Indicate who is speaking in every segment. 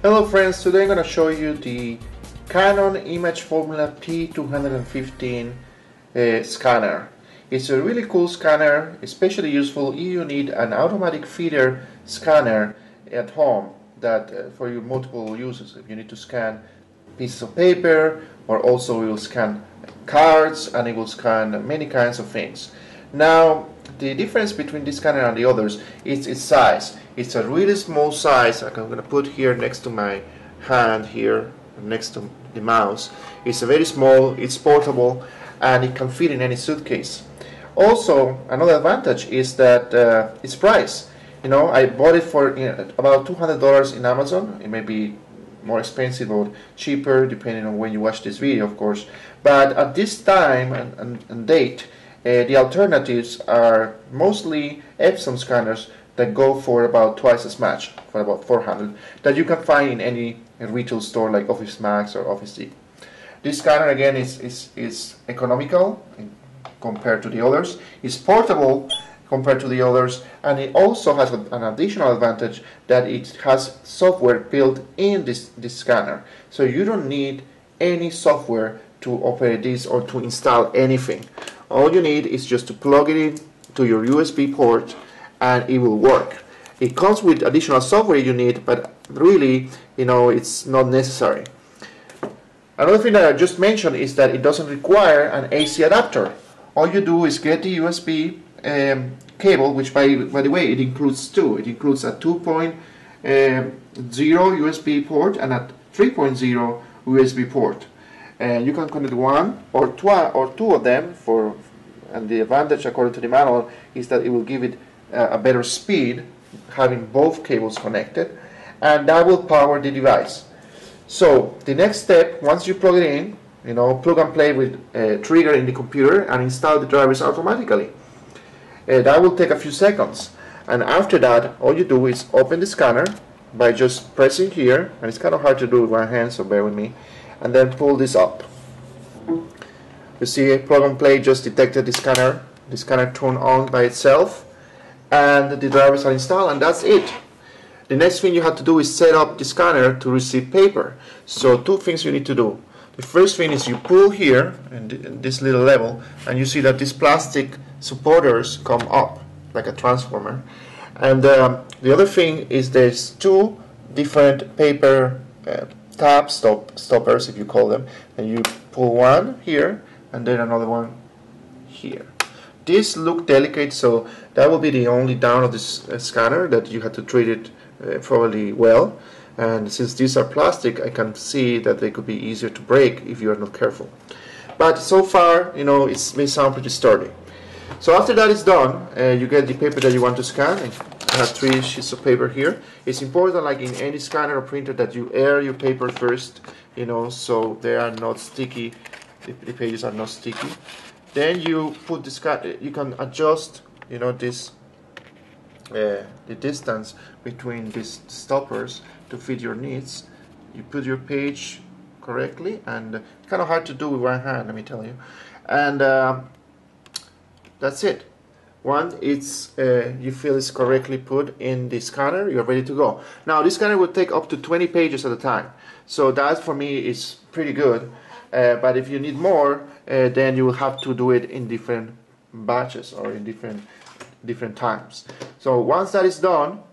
Speaker 1: Hello friends, today I'm going to show you the Canon Image Formula P215 scanner. It's a really cool scanner, especially useful if you need an automatic feeder scanner at home that for your multiple uses. If you need to scan pieces of paper, or also it will scan cards, and it will scan many kinds of things. Now, the difference between this scanner and the others is its size. It's a really small size, like I'm going to put here next to my hand here, next to the mouse. It's a very small, it's portable, and it can fit in any suitcase. Also, another advantage is that its price. You know, I bought it for about $200 in Amazon. It may be more expensive or cheaper depending on when you watch this video, of course. But at this time and date, the alternatives are mostly Epson scanners that go for about twice as much, for about $400, that you can find in any retail store like Office Max or Office Depot. This scanner again is economical compared to the others. It's portable compared to the others, and it also has an additional advantage that it has software built in this scanner. So you don't need any software to operate this or to install anything. All you need is just to plug it in to your USB port and it will work. It comes with additional software you need, but really, you know, it's not necessary. Another thing that I just mentioned is that it doesn't require an AC adapter. All you do is get the USB cable, which by the way, it includes two. It includes a 2.0 USB port and a 3.0 USB port. And you can connect one or two of them and the advantage according to the manual is that it will give it a better speed having both cables connected, and that will power the device. So the next step, once you plug it in, you know, plug and play with a trigger in the computer and install the drivers automatically. That will take a few seconds, and after that all you do is open the scanner by just pressing here, and it's kind of hard to do with one hand, so bear with me, and then pull this up. You see, plug and play just detected the scanner turned on by itself, and the drivers are installed, and that's it. The next thing you have to do is set up the scanner to receive paper. So two things you need to do. The first thing is you pull here in this little level, and you see that these plastic supporters come up like a transformer. And the other thing is there's two different paper tab stoppers, if you call them, and you pull one here and then another one here. These look delicate, so that will be the only down of this scanner that you have to treat it probably well. And since these are plastic, I can see that they could be easier to break if you are not careful. But so far, you know, it may sound pretty sturdy. So after that is done, you get the paper that you want to scan. I have 3 sheets of paper here. It's important, like in any scanner or printer, that you air your paper first, you know, so they are not sticky. The pages are not sticky. Then you put the scan. You can adjust, you know, this the distance between these stoppers to fit your needs. You put your page correctly, and it's kind of hard to do with one hand, let me tell you. And that's it. Once you feel it's correctly put in the scanner, you're ready to go. Now this scanner will take up to 20 pages at a time, so that for me is pretty good. But if you need more, then you will have to do it in different batches or in different times. So once that is done,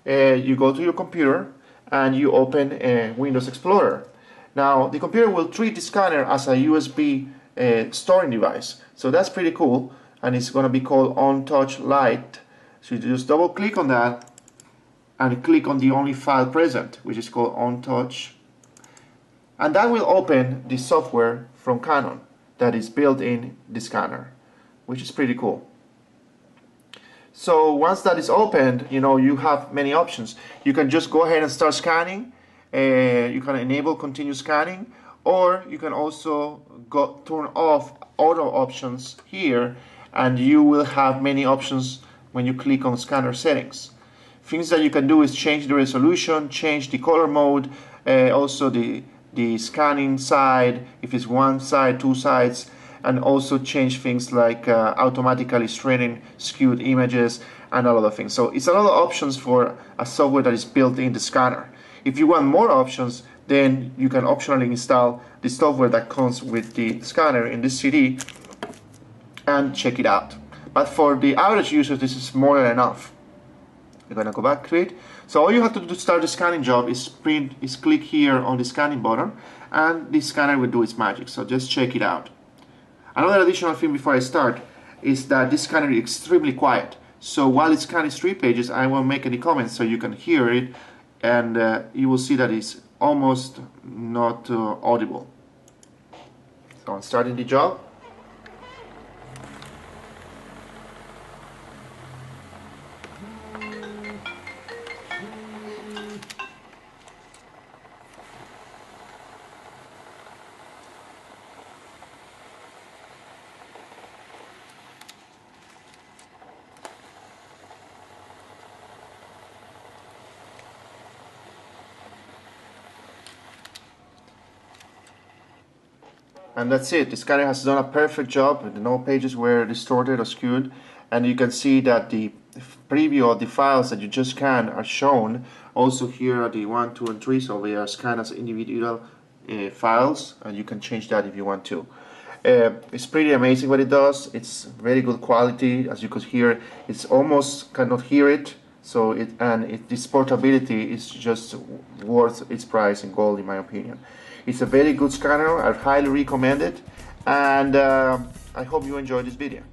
Speaker 1: you go to your computer and you open Windows Explorer. Now the computer will treat the scanner as a USB storing device, so that's pretty cool, and it's going to be called On Touch Lite. So you just double click on that and click on the only file present, which is called On Touch, and that will open the software from Canon that is built in the scanner, which is pretty cool. So once that is opened, you know, you have many options. You can just go ahead and start scanning. You can enable continuous scanning, or you can also turn off auto options here, and you will have many options when you click on scanner settings. Things that you can do is change the resolution, change the color mode, also the scanning side, if it's one side, two sides, and also change things like automatically straightening skewed images and a lot of things. So it's a lot of options for a software that is built in the scanner. If you want more options, then you can optionally install the software that comes with the scanner in this CD and check it out. But for the average user, this is more than enough. You're gonna go back to it. So all you have to do to start the scanning job is click here on the scanning button, and the scanner will do its magic. So just check it out. Another additional thing before I start is that this scanner is extremely quiet. So while it's scanning 3 pages, I won't make any comments so you can hear it, and you will see that it's almost not audible. So I'm starting the job. And that's it. The scanner has done a perfect job. No pages were distorted or skewed, and you can see that the preview of the files that you just scanned are shown. Also here are the 1, 2, and 3, so they are scanned as individual files, and you can change that if you want to. It's pretty amazing what it does. It's very good quality. As you could hear, it's almost cannot hear it. So this portability is just worth its price in gold, in my opinion. It's a very good scanner. I highly recommend it, and I hope you enjoyed this video.